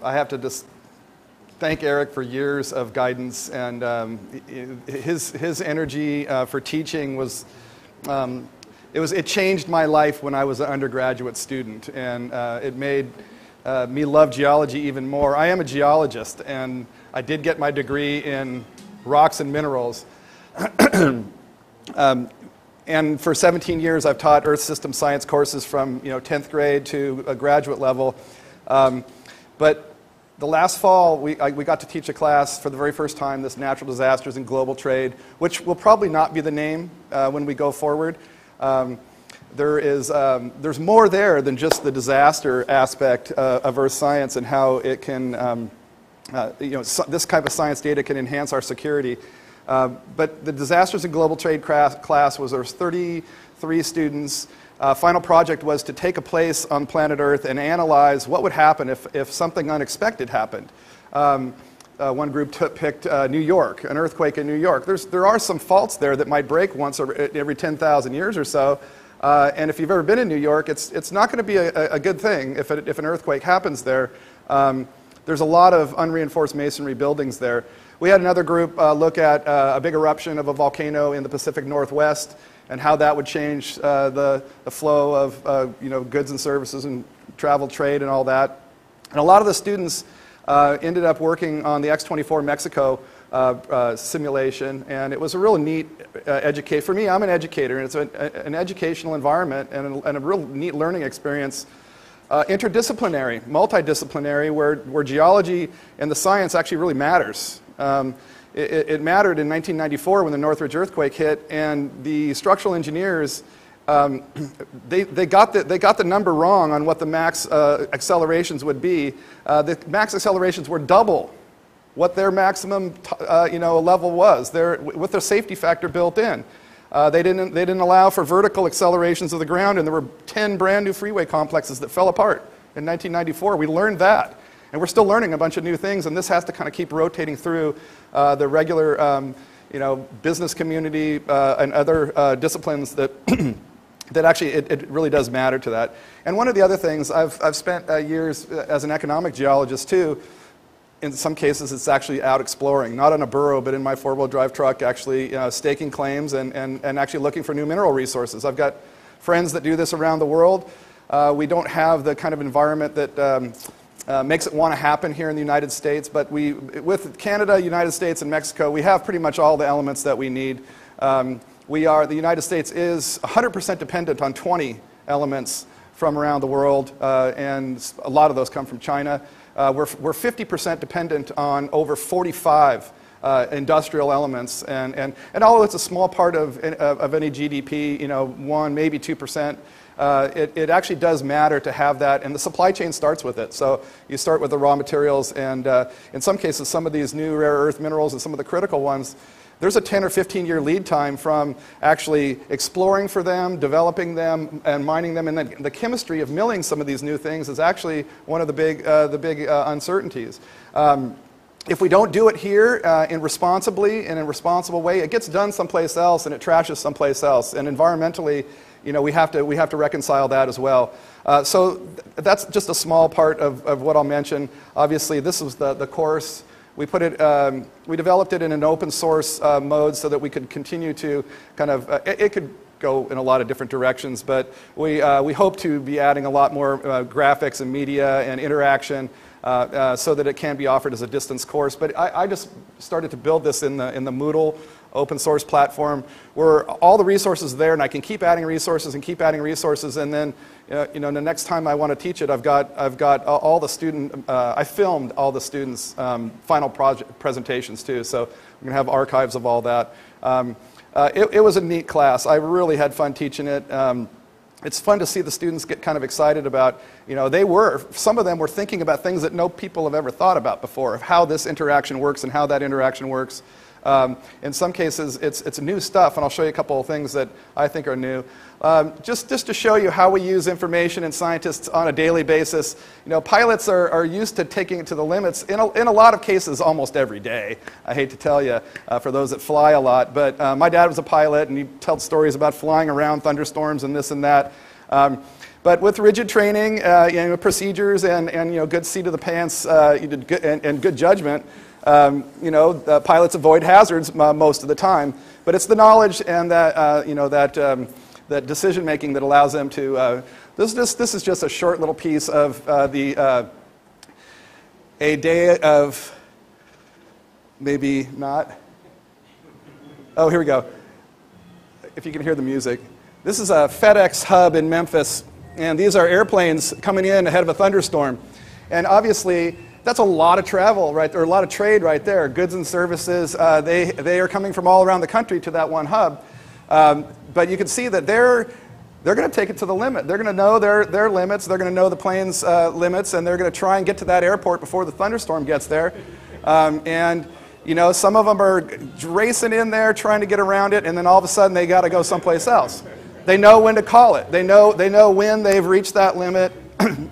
I have to just thank Eric for years of guidance, and his energy for teaching was, it changed my life when I was an undergraduate student, and it made me love geology even more. I am a geologist, and I did get my degree in rocks and minerals. And for 17 years, I've taught earth system science courses from 10th grade to a graduate level. But the last fall, we got to teach a class for the very first time, this natural disasters and global trade, which will probably not be the name when we go forward. There's more there than just the disaster aspect of earth science and how it can, this type of science data can enhance our security. But the disasters and global trade class was, there was 33 students. Final project was to take a place on planet Earth and analyze what would happen if something unexpected happened. One group picked New York, an earthquake in New York. There are some faults there that might break once every 10,000 years or so. And if you've ever been in New York, it's not going to be a good thing if an earthquake happens there. There's a lot of unreinforced masonry buildings there. We had another group look at a big eruption of a volcano in the Pacific Northwest and how that would change the flow of goods and services and travel, trade, and all that. And a lot of the students ended up working on the X-24 Mexico simulation, and it was a real neat education. For me, I'm an educator, and it's an educational environment and a real neat learning experience. Interdisciplinary, multidisciplinary, where geology and the science actually really matters. It mattered in 1994 when the Northridge earthquake hit, and the structural engineers, they got the number wrong on what the max accelerations would be. The max accelerations were double what their maximum level was, with their safety factor built in. They didn't allow for vertical accelerations of the ground, and there were 10 brand new freeway complexes that fell apart in 1994. We learned that. And we're still learning a bunch of new things, and this has to kind of keep rotating through the regular business community and other disciplines that that actually it really does matter to that. And one of the other things, I've spent years as an economic geologist too. In some cases, it's actually out exploring, not on a burro, but in my four-wheel drive truck, actually staking claims and actually looking for new mineral resources. I've got friends that do this around the world. We don't have the kind of environment that makes it want to happen here in the United States, but with Canada, United States, and Mexico, we have pretty much all the elements that we need. The United States is 100% dependent on 20 elements from around the world, and a lot of those come from China. We're 50% dependent on over 45 industrial elements, and although it's a small part of any GDP, 1, maybe 2%, it actually does matter to have that, and the supply chain starts with it. So you start with the raw materials, and in some cases, some of these new rare earth minerals and some of the critical ones, there's a 10 or 15-year lead time from actually exploring for them, developing them, and mining them, and then the chemistry of milling some of these new things is actually one of the big uncertainties. If we don't do it here in a responsible way, it gets done someplace else and it trashes someplace else. And environmentally, we have to reconcile that as well. So that's just a small part of what I'll mention. Obviously, this was the course. We developed it in an open source mode so that we could continue to kind of, it could go in a lot of different directions, but we hope to be adding a lot more graphics and media and interaction so that it can be offered as a distance course. But I just started to build this in the Moodle open source platform where all the resources are there, and I can keep adding resources, and then the next time I want to teach it, I've got all the I filmed all the students' final project presentations too, so I'm going to have archives of all that. It was a neat class. I really had fun teaching it. It's fun to see the students get kind of excited about, some of them were thinking about things that no people have ever thought about before, of how this interaction works and how that interaction works. In some cases, it's new stuff, and I'll show you a couple of things that I think are new. Just to show you how we use information and scientists on a daily basis. Pilots are used to taking it to the limits in a lot of cases almost every day. I hate to tell you, for those that fly a lot, but my dad was a pilot, and he tells stories about flying around thunderstorms and this and that. But But with rigid training, procedures, and good seat of the pants and good judgment, pilots avoid hazards most of the time. But it's the knowledge and that decision making that allows them to. This is just a short little piece of a day of. Maybe not. Oh, here we go. If you can hear the music. This is a FedEx hub in Memphis, and these are airplanes coming in ahead of a thunderstorm. And obviously, that's a lot of travel, right? Or a lot of trade right there. Goods and services, they are coming from all around the country to that one hub. But you can see that they're going to take it to the limit. They're going to know their limits. They're going to know the plane's limits, and they're going to try and get to that airport before the thunderstorm gets there. Some of them are racing in there trying to get around it, and then all of a sudden they got to go someplace else. They know when to call it. They know when they've reached that limit,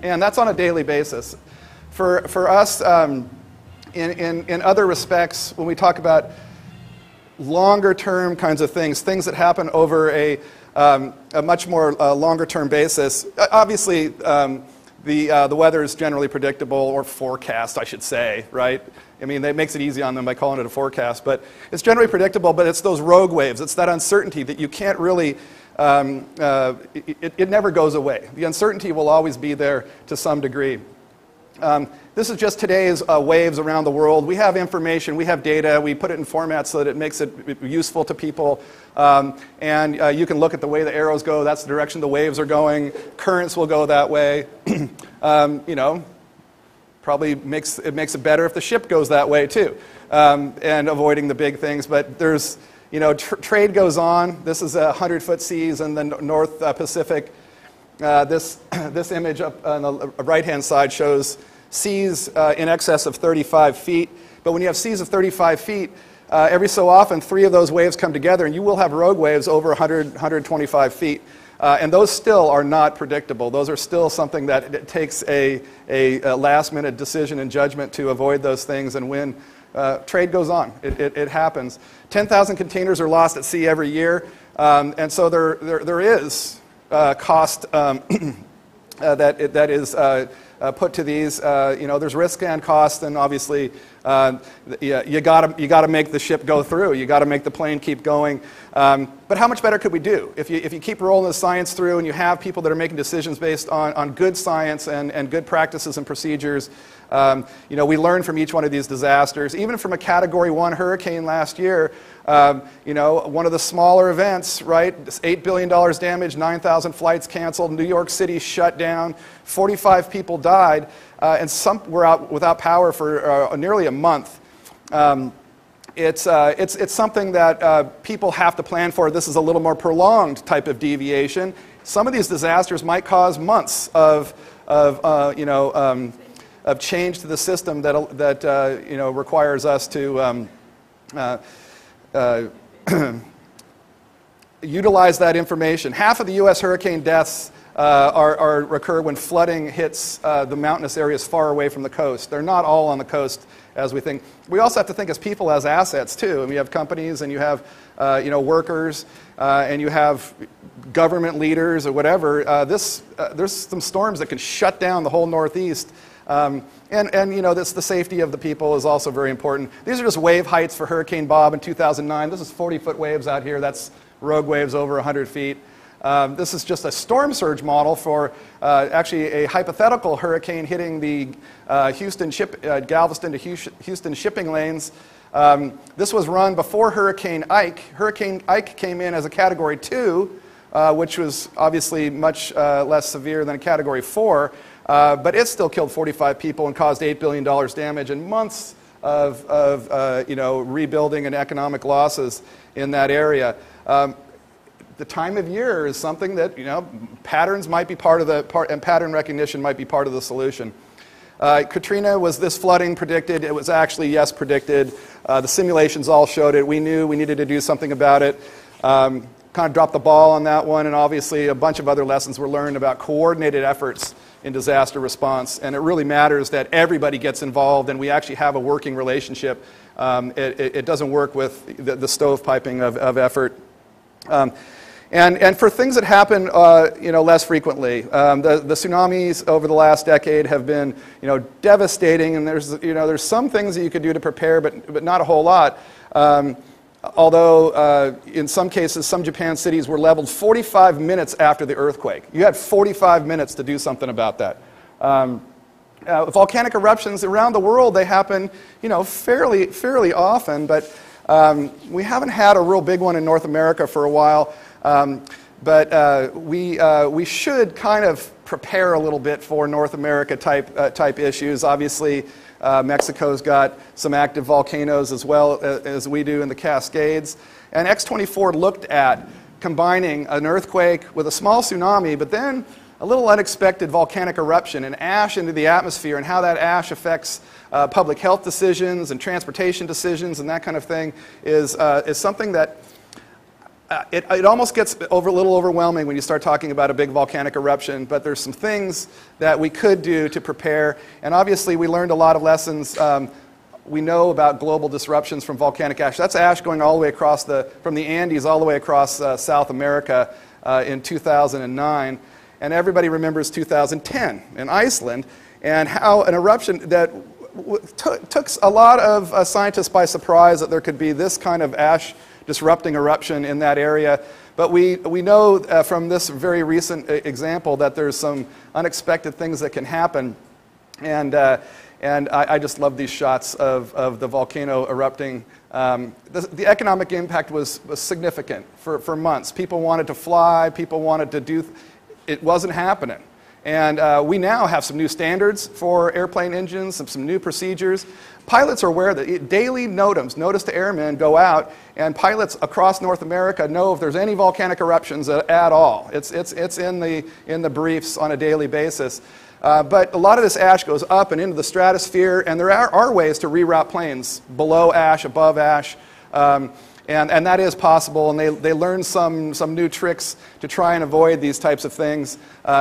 and that's on a daily basis. For us, in other respects, when we talk about longer-term kinds of things that happen over a much more longer-term basis, obviously the weather is generally predictable, or forecast, I should say, right? I mean, that makes it easy on them by calling it a forecast, but it's generally predictable, but it's those rogue waves. It's that uncertainty that you can't really, it never goes away. The uncertainty will always be there to some degree. This is just today's waves around the world. We have information, we have data, we put it in formats so that it makes it useful to people. And you can look at the way the arrows go, that's the direction the waves are going. Currents will go that way. Probably makes it better if the ship goes that way too, and avoiding the big things. But there's, trade goes on. This is 100-foot seas in the North Pacific. This image up on the right-hand side shows seas in excess of 35 feet. But when you have seas of 35 feet, every so often 3 of those waves come together, and you will have rogue waves over 100, 125 feet. And those still are not predictable. Those are still something that it takes a last-minute decision and judgment to avoid those things. And when trade goes on, it happens. 10,000 containers are lost at sea every year, and so there is cost that is put to these. There's risk and cost, and obviously you gotta make the ship go through. You gotta make the plane keep going. But how much better could we do if you keep rolling the science through and you have people that are making decisions based on good science and good practices and procedures? We learn from each one of these disasters. Even from a Category 1 hurricane last year, one of the smaller events, right? $8 billion damage, 9,000 flights canceled, New York City shut down, 45 people died, and some were out without power for nearly a month. It's something that people have to plan for. This is a little more prolonged type of deviation. Some of these disasters might cause months of change to the system that requires us to utilize that information. Half of the U.S. hurricane deaths occur when flooding hits the mountainous areas far away from the coast. They're not all on the coast as we think. We also have to think as people as assets too. And we have companies, and you have workers, and you have government leaders or whatever. There's some storms that can shut down the whole Northeast. And the safety of the people is also very important. These are just wave heights for Hurricane Bob in 2009. This is 40-foot waves out here. That's rogue waves over 100 feet. This is just a storm surge model for actually a hypothetical hurricane hitting the Galveston to Houston shipping lanes. This was run before Hurricane Ike. Hurricane Ike came in as a Category 2, which was obviously much less severe than a Category 4. But it still killed 45 people and caused $8 billion damage and months of rebuilding and economic losses in that area. The time of year is something that patterns might be part of and pattern recognition might be part of the solution. Katrina, was this flooding predicted? It was actually, yes, predicted. The simulations all showed it. We knew we needed to do something about it. Kind of dropped the ball on that one, and obviously a bunch of other lessons were learned about coordinated efforts in disaster response, and it really matters that everybody gets involved and we actually have a working relationship. It doesn't work with the stovepiping of effort. And for things that happen, less frequently, the tsunamis over the last decade have been, devastating. And there's some things that you could do to prepare, but not a whole lot. Although in some cases, some Japan cities were leveled 45 minutes after the earthquake. You had 45 minutes to do something about that. Volcanic eruptions around the world, they happen, fairly often, but we haven't had a real big one in North America for a while. But we should kind of prepare a little bit for North America type issues. Obviously, Mexico's got some active volcanoes as well as we do in the Cascades. And X-24 looked at combining an earthquake with a small tsunami, but then a little unexpected volcanic eruption and ash into the atmosphere, and how that ash affects public health decisions and transportation decisions and that kind of thing is something that it almost gets a little overwhelming when you start talking about a big volcanic eruption, but there's some things that we could do to prepare. And obviously we learned a lot of lessons. We know about global disruptions from volcanic ash. That's ash going all the way across from the Andes all the way across South America in 2009. And everybody remembers 2010 in Iceland, and how an eruption that took a lot of scientists by surprise, that there could be this kind of ash disrupting eruption in that area. But we know from this very recent example that there's some unexpected things that can happen. And I just love these shots of the volcano erupting. The economic impact was significant for months. People wanted to fly, people wanted to do, it wasn't happening. And we now have some new standards for airplane engines, some new procedures. Pilots are aware that daily NOTAMs, notice to airmen, go out, and pilots across North America know if there's any volcanic eruptions at all. It's in the briefs on a daily basis. But a lot of this ash goes up and into the stratosphere, and there are ways to reroute planes below ash, above ash. And that is possible, and they learn some new tricks to try and avoid these types of things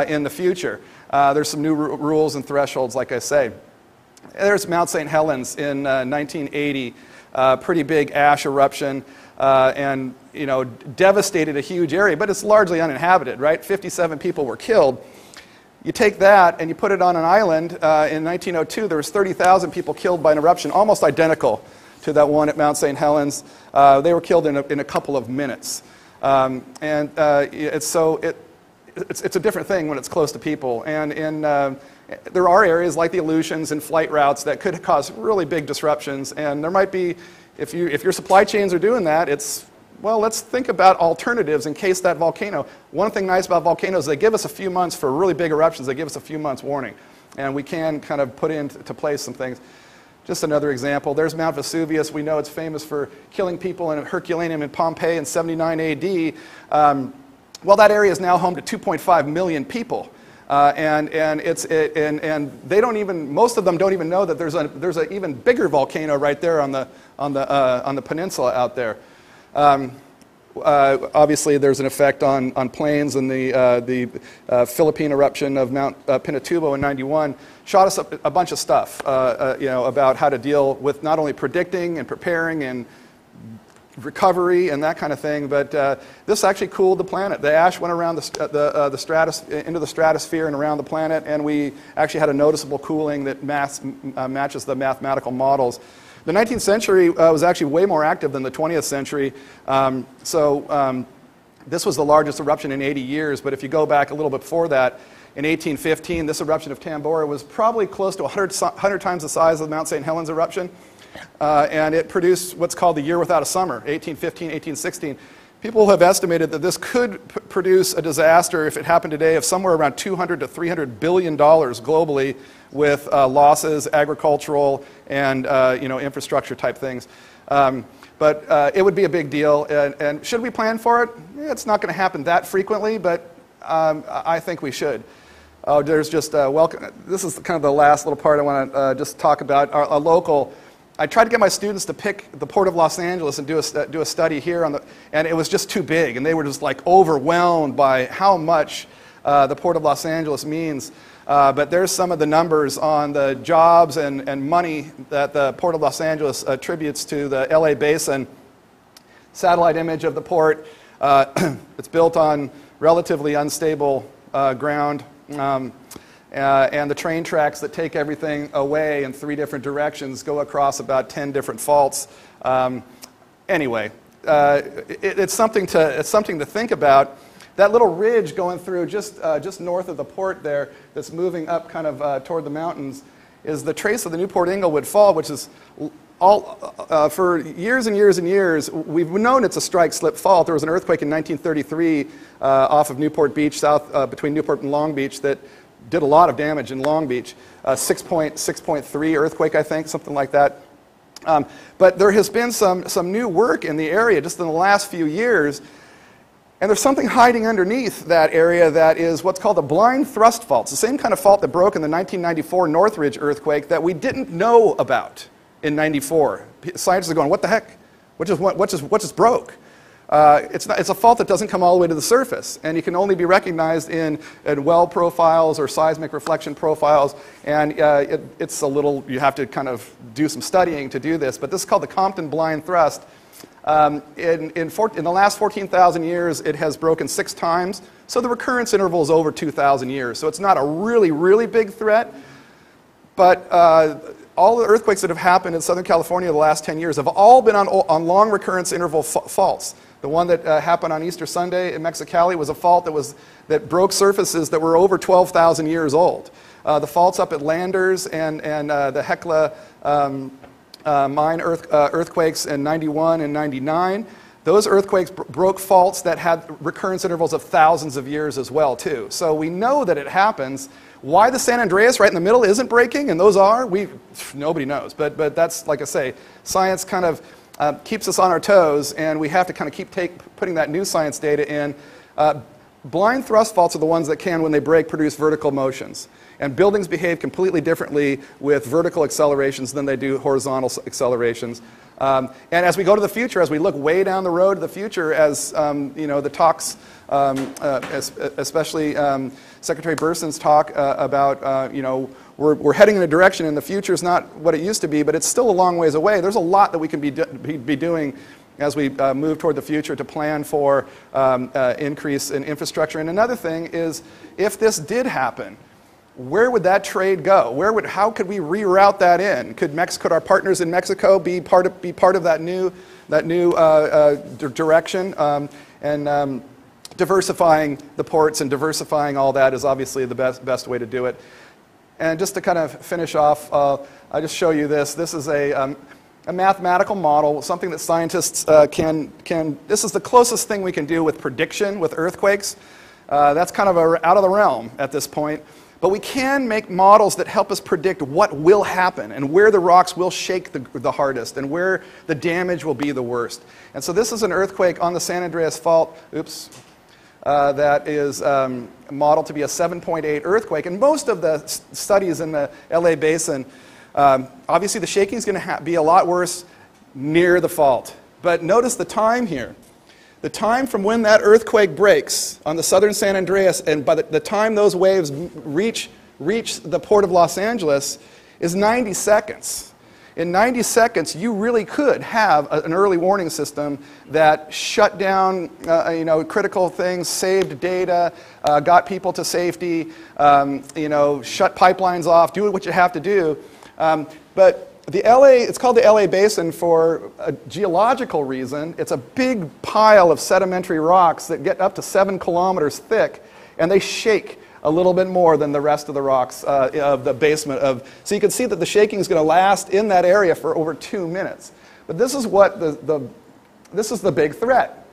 in the future. There's some new rules and thresholds, like I say. There's Mount St. Helens in 1980, pretty big ash eruption, and devastated a huge area, but it's largely uninhabited, right? 57 people were killed. You take that and you put it on an island. In 1902, there was 30,000 people killed by an eruption, almost identical to that one at Mount St. Helens. They were killed in a couple of minutes. It's a different thing when it's close to people. And there are areas like the Aleutians and flight routes that could cause really big disruptions. And there might be, if your supply chains are doing that, let's think about alternatives in case that volcano. One thing nice about volcanoes, they give us a few months for really big eruptions. They give us a few months warning. And we can kind of put into place some things. Just another example, there's Mount Vesuvius. We know it's famous for killing people in Herculaneum in Pompeii in 79 AD. Well, that area is now home to 2.5 million people. And they don't even, most of them don't even know that there's an even bigger volcano right there on the peninsula out there. Obviously, there's an effect on planes, and the Philippine eruption of Mount Pinatubo in '91 shot us a bunch of stuff, about how to deal with not only predicting and preparing and recovery and that kind of thing, but this actually cooled the planet. The ash went around into the stratosphere and around the planet, and we actually had a noticeable cooling that matches the mathematical models. The 19th century was actually way more active than the 20th century. This was the largest eruption in 80 years, but if you go back a little bit before that, in 1815, this eruption of Tambora was probably close to 100 times the size of the Mount St. Helens eruption. And it produced what's called the year without a summer, 1815, 1816. People have estimated that this could produce a disaster, if it happened today, of somewhere around $200 to $300 billion globally, with losses, agricultural, and infrastructure type things. But it would be a big deal. And should we plan for it? It's not going to happen that frequently, but I think we should. There's just welcome. This is kind of the last little part I want to just talk about. A local. I tried to get my students to pick the Port of Los Angeles and do a study here and it was just too big, and they were just like overwhelmed by how much the Port of Los Angeles means. But there's some of the numbers on the jobs and money that the Port of Los Angeles attributes to the LA basin. Satellite image of the port. It's built on relatively unstable ground, and the train tracks that take everything away in 3 different directions go across about 10 different faults. Anyway, it's something to think about. That little ridge going through just north of the port there, that's moving up kind of toward the mountains, is the trace of the Newport Englewood Fault, which is all for years and years and years. We've known it's a strike-slip fault. There was an earthquake in 1933 off of Newport Beach, south between Newport and Long Beach, that did a lot of damage in Long Beach. 6.3 earthquake, I think, something like that. But there has been some new work in the area just in the last few years, and there's something hiding underneath that area that is what's called a blind thrust fault. It's the same kind of fault that broke in the 1994 Northridge earthquake that we didn't know about in '94. Scientists are going, what the heck? What just broke? It's a fault that doesn't come all the way to the surface, and it can only be recognized in well profiles or seismic reflection profiles, and it's a little, you have to kind of do some studying to do this, but this is called the Compton blind thrust. In the last 14,000 years, it has broken 6 times, so the recurrence interval is over 2,000 years, so it's not a really, really big threat, but all the earthquakes that have happened in Southern California the last 10 years have all been on long recurrence interval faults. The one that happened on Easter Sunday in Mexicali was a fault that broke surfaces that were over 12,000 years old. The faults up at Landers and the Hecla mine earthquakes in '91 and '99, those earthquakes broke faults that had recurrence intervals of thousands of years as well, too. So we know that it happens. Why the San Andreas right in the middle isn't breaking, and those are, nobody knows. But that's, like I say, science kind of keeps us on our toes, and we have to kind of keep putting that new science data in. Blind thrust faults are the ones that can, when they break, produce vertical motions. And buildings behave completely differently with vertical accelerations than they do horizontal accelerations. And as we go to the future, as we look way down the road to the future, as the talks, especially Secretary Burson's talk about, we're heading in a direction, and the future is not what it used to be, but it's still a long ways away. There's a lot that we can be doing as we move toward the future to plan for increase in infrastructure. And another thing is, if this did happen, where would that trade go? How could we reroute that in? Could our partners in Mexico be part of that new direction? And diversifying the ports and diversifying all that is obviously the best way to do it. And just to kind of finish off, I'll just show you this. This is a mathematical model, something that scientists can. This is the closest thing we can do with prediction with earthquakes. That's kind of out of the realm at this point. But we can make models that help us predict what will happen and where the rocks will shake the hardest and where the damage will be the worst. And so this is an earthquake on the San Andreas Fault, that is modeled to be a 7.8 earthquake. And most of the studies in the LA basin, obviously the shaking is going to be a lot worse near the fault. But notice the time here. The time from when that earthquake breaks on the southern San Andreas, and by the time those waves reach the port of Los Angeles, is 90 seconds. In 90 seconds, you really could have an early warning system that shut down critical things, saved data, got people to safety, shut pipelines off, do what you have to do. But it's called the LA Basin for a geological reason. It's a big pile of sedimentary rocks that get up to 7 kilometers thick, and they shake a little bit more than the rest of the rocks of the basement. So you can see that the shaking is going to last in that area for over 2 minutes. But this is what this is the big threat.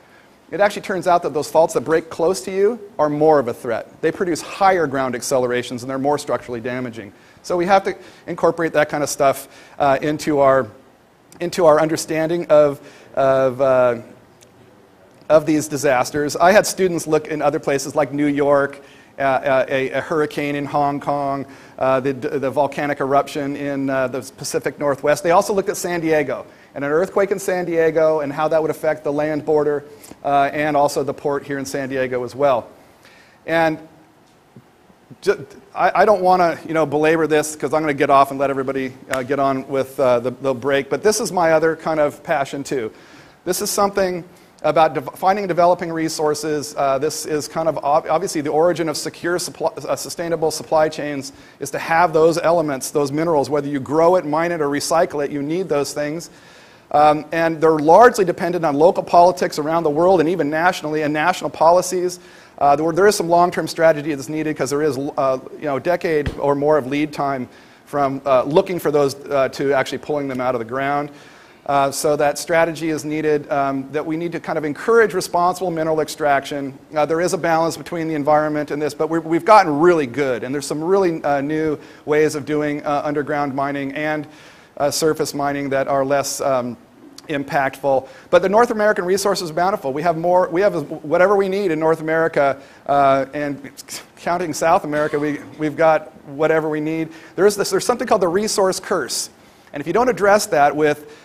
It actually turns out that those faults that break close to you are more of a threat. They produce higher ground accelerations, and they're more structurally damaging. So we have to incorporate that kind of stuff into our understanding of these disasters. I had students look in other places like New York, a hurricane in Hong Kong, the volcanic eruption in the Pacific Northwest. They also looked at San Diego and an earthquake in San Diego and how that would affect the land border and also the port here in San Diego as well. And I don't want to belabor this because I'm going to get off and let everybody get on with the break, but this is my other kind of passion too. This is something about finding and developing resources. This is kind of obviously the origin of secure, sustainable supply chains is to have those elements, those minerals, whether you grow it, mine it, or recycle it, you need those things. And they're largely dependent on local politics around the world and even nationally and national policies. There is some long-term strategy that's needed because there is a decade or more of lead time from looking for those to actually pulling them out of the ground. So that strategy is needed, that we need to kind of encourage responsible mineral extraction. There is a balance between the environment and this, but we've gotten really good, and there's some really new ways of doing underground mining and surface mining that are less impactful. But the North American resources are bountiful. We have whatever we need in North America, and counting South America, we've got whatever we need. There's something called the resource curse. And if you don't address that with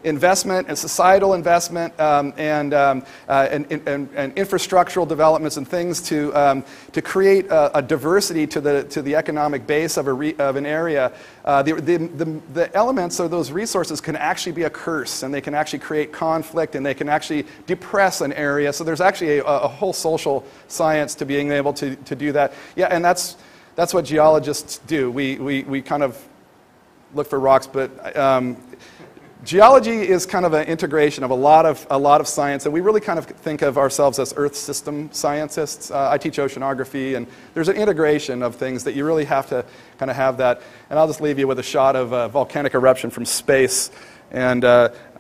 investment and societal investment and infrastructural developments and things to create a diversity to the economic base of an area, the elements or those resources can actually be a curse, and they can actually create conflict, and they can actually depress an area. So there's actually a whole social science to being able to do that. Yeah, and that's what geologists do. We kind of look for rocks, but geology is kind of an integration of a lot of science, and we really kind of think of ourselves as Earth system scientists. I teach oceanography, and there's an integration of things that you really have to kind of have that. And I'll just leave you with a shot of a volcanic eruption from space, and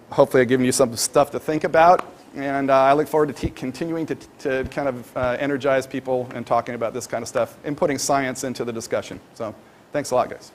hopefully I've given you some stuff to think about. And I look forward to continuing to kind of energize people and talking about this kind of stuff and putting science into the discussion. So thanks a lot, guys.